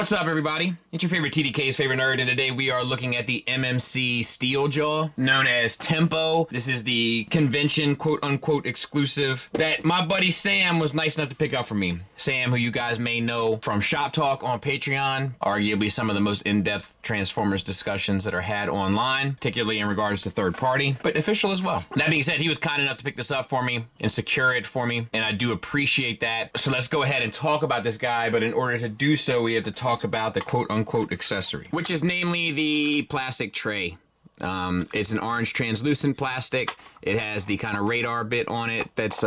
What's up, everybody? It's your favorite TDK's favorite nerd, and today we are looking at the MMC Steeljaw, known as Tempo. This is the convention, quote-unquote, exclusive that my buddy Sam was nice enough to pick up for me. Sam, who you guys may know from Shop Talk on Patreon, arguably some of the most in-depth Transformers discussions that are had online, particularly in regards to third party, but official as well. That being said, he was kind enough to pick this up for me and secure it for me, and I do appreciate that. So let's go ahead and talk about this guy, but in order to do so, we have to talk about the quote-unquote accessory, which is namely the plastic tray. It's an orange translucent plastic. It has the kind of radar bit on it that's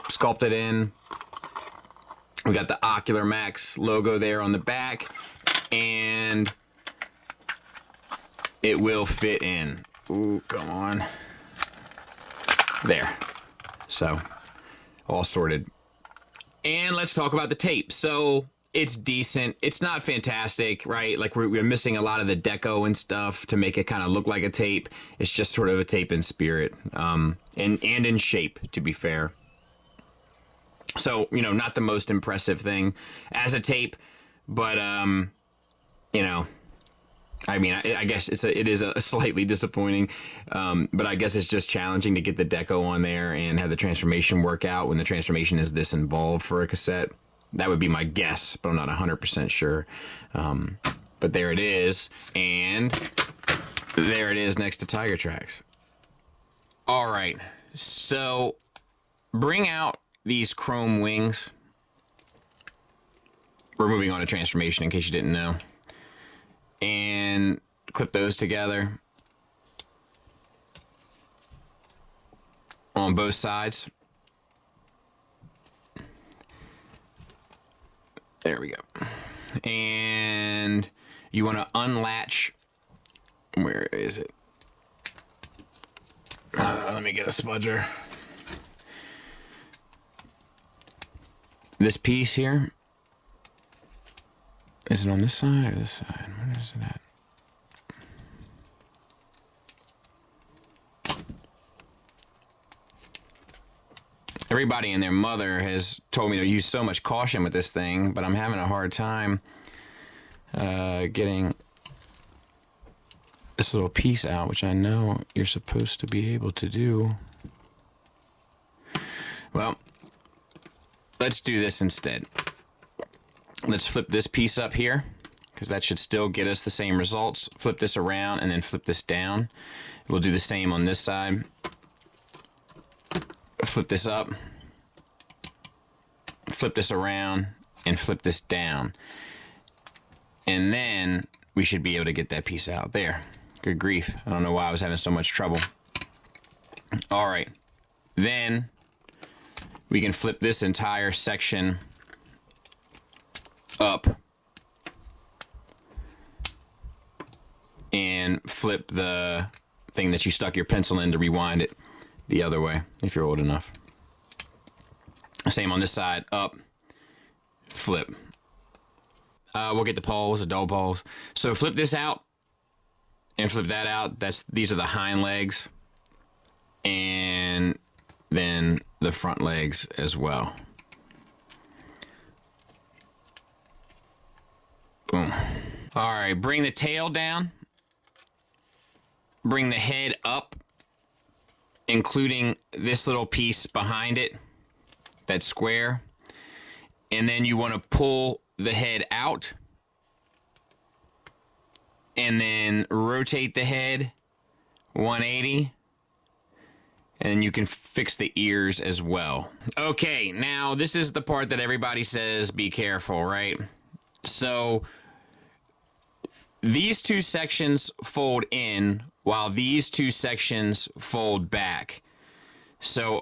sculpted in. We got the Ocular Max logo there on the back, and it will fit in. Ooh, come on. There. So, all sorted. And let's talk about the tape. So, it's decent. It's not fantastic, right? Like, we're missing a lot of the deco and stuff to make it kind of look like a tape. It's just sort of a tape in spirit, and in shape, to be fair. So, you know, not the most impressive thing as a tape, but, you know, I mean, I guess it is a slightly disappointing, but I guess it's just challenging to get the deco on there and have the transformation work out when the transformation is this involved for a cassette. That would be my guess, but I'm not 100% sure. But there it is, and there it is next to Tiger Tracks. All right, so bring out these chrome wings. We're moving on to transformation in case you didn't know. And clip those together on both sides. There we go. And you want to unlatch. Where is it? Let me get a spudger. This piece here. Is it on this side or this side? Where is it at? Everybody and their mother has told me to use so much caution with this thing, but I'm having a hard time getting this little piece out, which I know you're supposed to be able to do. Well, let's do this instead. Let's flip this piece up here, because that should still get us the same results. Flip this around and then flip this down. We'll do the same on this side. Flip this up, flip this around, and flip this down. And then we should be able to get that piece out there. Good grief. I don't know why I was having so much trouble. All right. Then we can flip this entire section up and flip the thing that you stuck your pencil in to rewind it the other way, if you're old enough. Same on this side, up, flip. We'll get the poles, the dull poles. So flip this out and flip that out. These are the hind legs, and then the front legs as well. Boom. All right, bring the tail down. Bring the head up, including this little piece behind it, that square. And then you want to pull the head out. And then rotate the head 180. And you can fix the ears as well. Okay, now this is the part that everybody says be careful, right? So these two sections fold in while these two sections fold back. So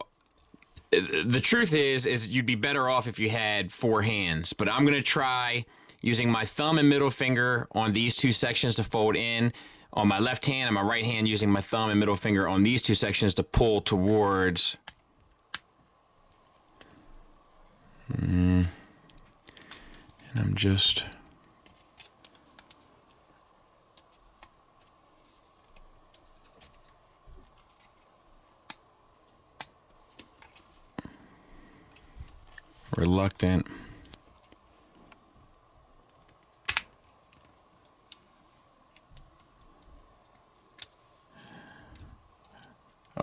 the truth is you'd be better off if you had 4 hands, but I'm gonna try using my thumb and middle finger on these two sections to fold in on my left hand, and my right hand using my thumb and middle finger on these two sections to pull towards. And I'm just reluctant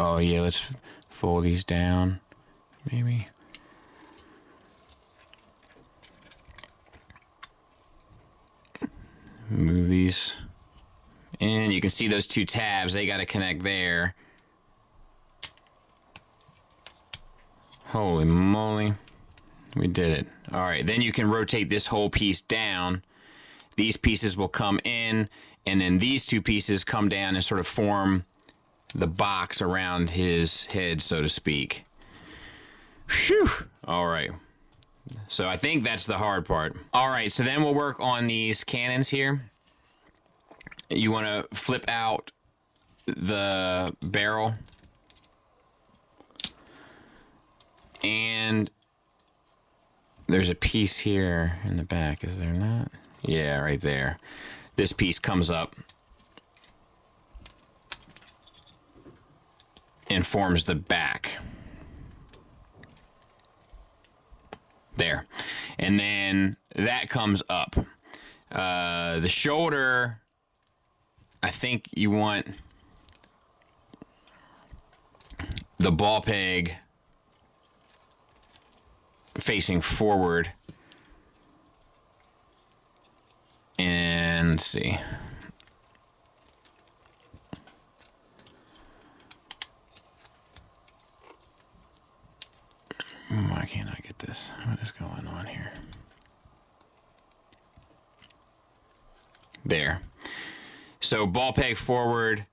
Oh yeah, let's fold these down, maybe. Move these. And you can see those two tabs, they got to connect there. Holy moly. We did it. All right, then you can rotate this whole piece down. These pieces will come in, and then these two pieces come down and sort of form the box around his head, so to speak. Phew. All right. So I think that's the hard part. All right, so then we'll work on these cannons here. You want to flip out the barrel. And there's a piece here in the back, is there not? Yeah, right there. This piece comes up and forms the back. There. And then that comes up. The shoulder, I think you want the ball peg facing forward. And let's see. Why can't I get this? What is going on here? There. So ball peg forward,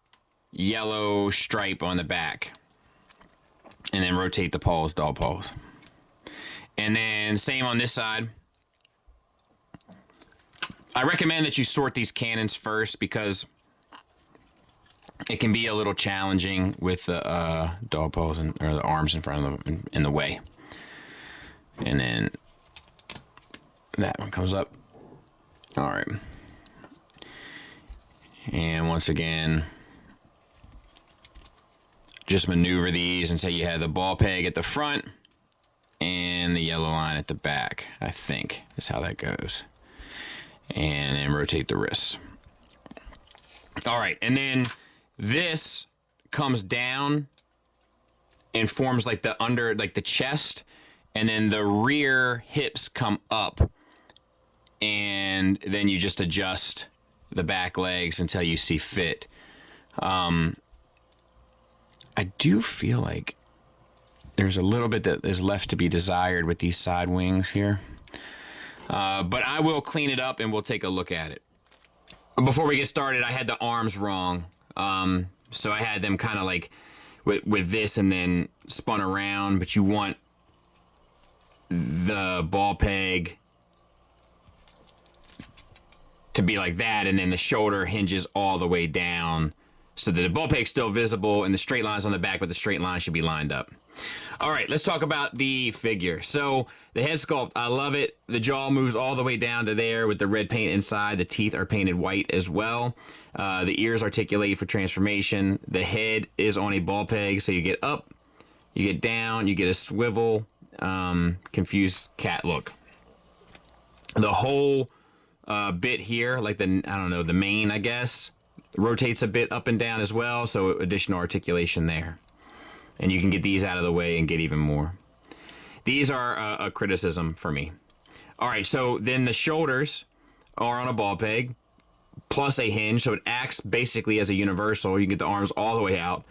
yellow stripe on the back. And then rotate the paws, dog paws. And then same on this side. I recommend that you sort these cannons first because it can be a little challenging with the dog paws or the arms in front of them in the way. And then that one comes up. All right. And once again, just maneuver these and say you have the ball peg at the front and the yellow line at the back, I think is how that goes. And then rotate the wrists. All right, and then this comes down and forms like the under, like the chest, and then the rear hips come up, and then you just adjust the back legs until you see fit. I do feel like there's a little bit that is left to be desired with these side wings here. But I will clean it up and we'll take a look at it. Before we get started, I had the arms wrong. So I had them kind of like with this and then spun around, but you want the ball peg to be like that, and then the shoulder hinges all the way down so that the ball peg's still visible and the straight line's on the back, but the straight line should be lined up. All right, let's talk about the figure. So the head sculpt, I love it. The jaw moves all the way down to there with the red paint inside. The teeth are painted white as well. The ears articulate for transformation. The head is on a ball peg, so you get up, you get down, you get a swivel, confused cat look. The whole bit here, like the, I don't know, the mane, I guess, rotates a bit up and down as well, so additional articulation there. And you can get these out of the way and get even more. These are a criticism for me. All right, so then the shoulders are on a ball peg plus a hinge, so it acts basically as a universal. You can get the arms all the way out.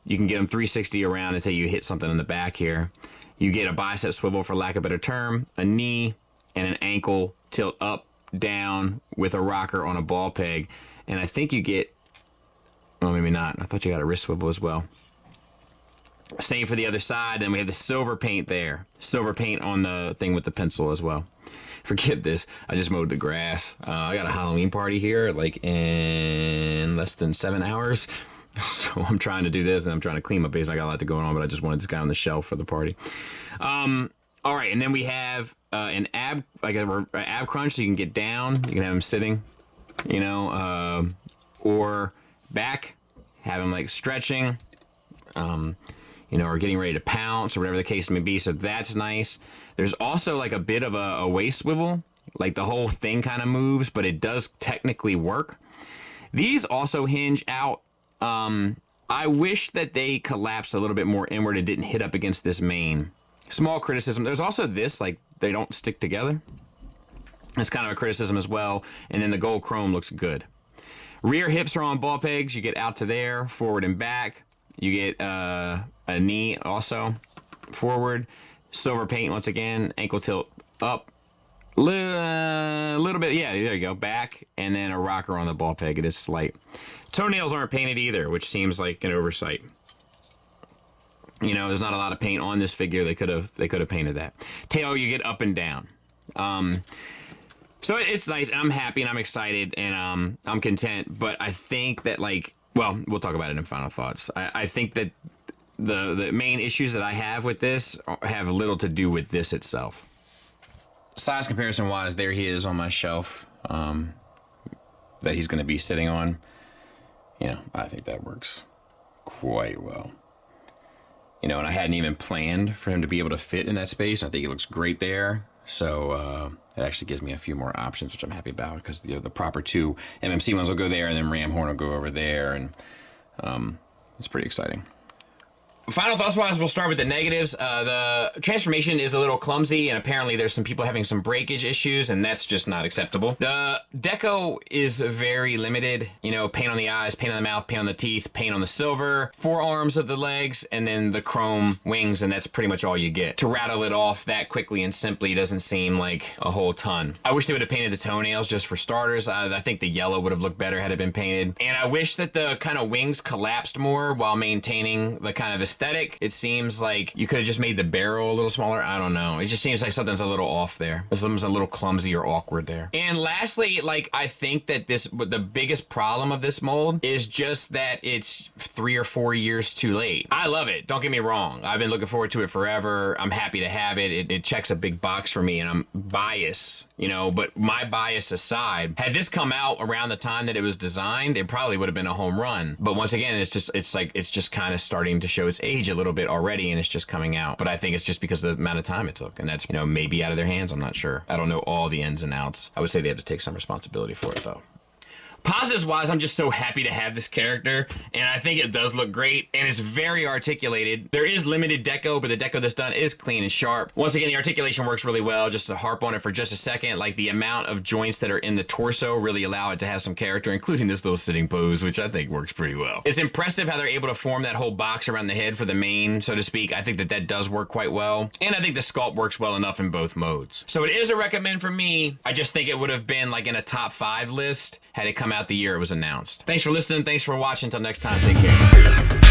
You can get them 360 around until you hit something in the back here. You get a bicep swivel, for lack of a better term, a knee, and an ankle tilt up, down with a rocker on a ball peg. And I think you get, well, maybe not. I thought you got a wrist swivel as well. Same for the other side. Then we have the silver paint there. Silver paint on the thing with the pencil as well. Forgive this. I just mowed the grass. I got a Halloween party here like in less than 7 hours. So I'm trying to do this and I'm trying to clean my basement. I got a lot to go on, but I just wanted this guy on the shelf for the party. All right, and then we have an ab, like an ab crunch, so you can get down. You can have him sitting, you know, or back, have him like stretching, you know, or getting ready to pounce or whatever the case may be. So that's nice. There's also like a bit of a waist swivel, like the whole thing kind of moves, but it does technically work. These also hinge out I wish that they collapsed a little bit more inward and didn't hit up against this mane. Small criticism. There's also this, like, they don't stick together. That's kind of a criticism as well. And then the gold chrome looks good. Rear hips are on ball pegs. You get out to there, forward and back. You get a knee also, forward. Silver paint once again. Ankle tilt up. Little bit, yeah, there you go. Back, and then a rocker on the ball peg. It is slight. Toenails aren't painted either, which seems like an oversight. You know, there's not a lot of paint on this figure. They could have painted that. Tail, you get up and down. So it's nice. I'm happy and I'm excited and I'm content. But I think that, like, well, we'll talk about it in final thoughts. I think that the main issues that I have with this have little to do with this itself. Size comparison wise, there he is on my shelf that he's going to be sitting on. You know, I think that works quite well. You know, and I hadn't even planned for him to be able to fit in that space. I think he looks great there. So it actually gives me a few more options, which I'm happy about, because the proper 2 MMC ones will go there, and then Ram Horn will go over there, and it's pretty exciting. Final thoughts wise, we'll start with the negatives. The transformation is a little clumsy, and apparently there's some people having some breakage issues, and that's just not acceptable. The deco is very limited. You know, paint on the eyes, paint on the mouth, paint on the teeth, paint on the silver, forearms of the legs, and then the chrome wings, and that's pretty much all you get. To rattle it off that quickly and simply doesn't seem like a whole ton. I wish they would have painted the toenails just for starters. I think the yellow would have looked better had it been painted. And I wish that the kind of wings collapsed more while maintaining the kind of aesthetic. It seems like you could have just made the barrel a little smaller. I don't know. It just seems like something's a little off there. Something's a little clumsy or awkward there. And lastly, like, I think that the biggest problem of this mold is just that it's 3 or 4 years too late. I love it. Don't get me wrong. I've been looking forward to it forever. I'm happy to have it. It checks a big box for me, and I'm biased, you know, but my bias aside, had this come out around the time that it was designed, it probably would have been a home run. But once again, it's just kind of starting to show its age a little bit already, and it's just coming out. But I think it's just because of the amount of time it took, and that's, you know, maybe out of their hands. I'm not sure. I don't know all the ins and outs. I would say they have to take some responsibility for it, though. Positives wise, I'm just so happy to have this character, and I think it does look great, and it's very articulated. There is limited deco, but the deco that's done is clean and sharp. Once again, the articulation works really well. Just to harp on it for just a second, like, the amount of joints that are in the torso really allow it to have some character, including this little sitting pose, which I think works pretty well. It's impressive how they're able to form that whole box around the head for the mane, so to speak. I think that does work quite well, and I think the sculpt works well enough in both modes. So it is a recommend for me. I just think it would have been like in a top 5 list had it come out the year it was announced. Thanks for listening. Thanks for watching. Until next time, take care.